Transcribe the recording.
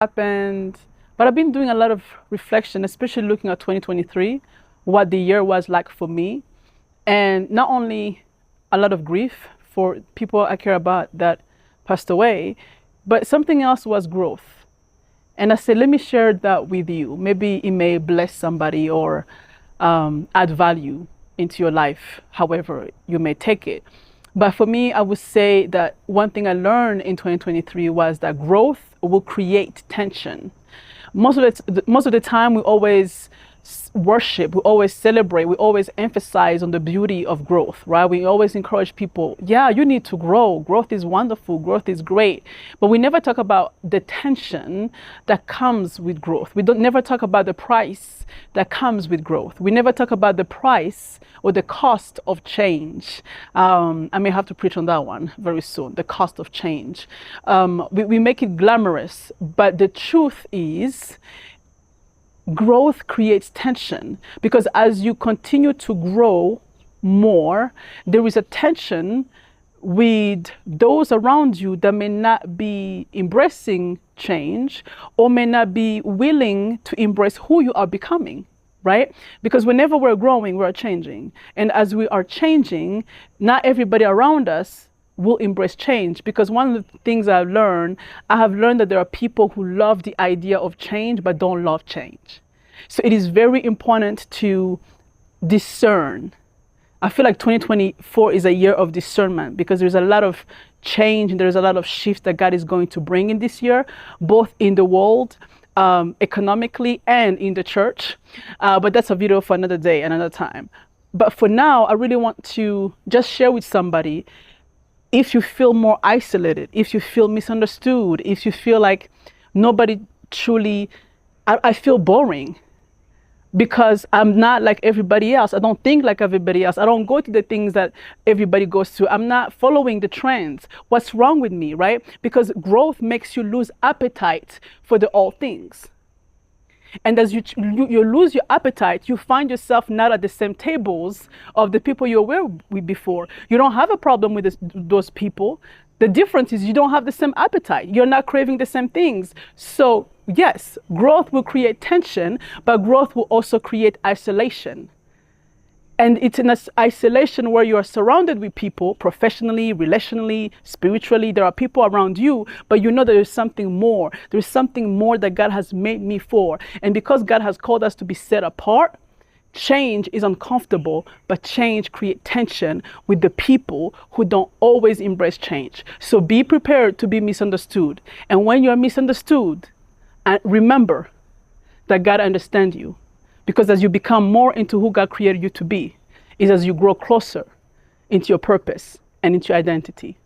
happened, but I've been doing a lot of reflection, especially looking at 2023, what the year was like for me, and not only a lot of grief for people I care about that passed away, but something else was growth. And I said, let me share that with you. Maybe it may bless somebody or add value into your life, however you may take it. But for me, I would say that one thing I learned in 2023 was that growth will create tension. Most of the time, we always worship, we always celebrate, we always emphasize on the beauty of growth, right? We always encourage people, yeah, you need to grow. Growth is wonderful, growth is great. But we never talk about the tension that comes with growth. We don't never talk about the price that comes with growth. We never talk about the price or the cost of change. I may have to preach on that one very soon, the cost of change. We make it glamorous, but the truth is, growth creates tension, because as you continue to grow more, there is a tension with those around you that may not be embracing change or may not be willing to embrace who you are becoming, right? Because whenever we're growing, we're changing. And as we are changing, not everybody around us will embrace change, because one of the things I have learned that there are people who love the idea of change but don't love change. So it is very important to discern. I feel like 2024 is a year of discernment, because there's a lot of change and there's a lot of shifts that God is going to bring in this year, both in the world, economically, and in the church. But that's a video for another day, another time. But for now, I really want to just share with somebody, if you feel more isolated, if you feel misunderstood, if you feel like nobody truly, I feel boring because I'm not like everybody else. I don't think like everybody else. I don't go to the things that everybody goes to. I'm not following the trends. What's wrong with me, right? Because growth makes you lose appetite for the old things. And as you lose your appetite, you find yourself not at the same tables of the people you were with before. You don't have a problem with those people. The difference is you don't have the same appetite. You're not craving the same things. So yes, growth will create tension, but growth will also create isolation. And it's in isolation where you are surrounded with people, professionally, relationally, spiritually. There are people around you, but you know there is something more. There is something more that God has made me for. And because God has called us to be set apart, change is uncomfortable, but change creates tension with the people who don't always embrace change. So be prepared to be misunderstood. And when you're misunderstood, remember that God understands you. Because as you become more into who God created you to be, is as you grow closer into your purpose and into your identity.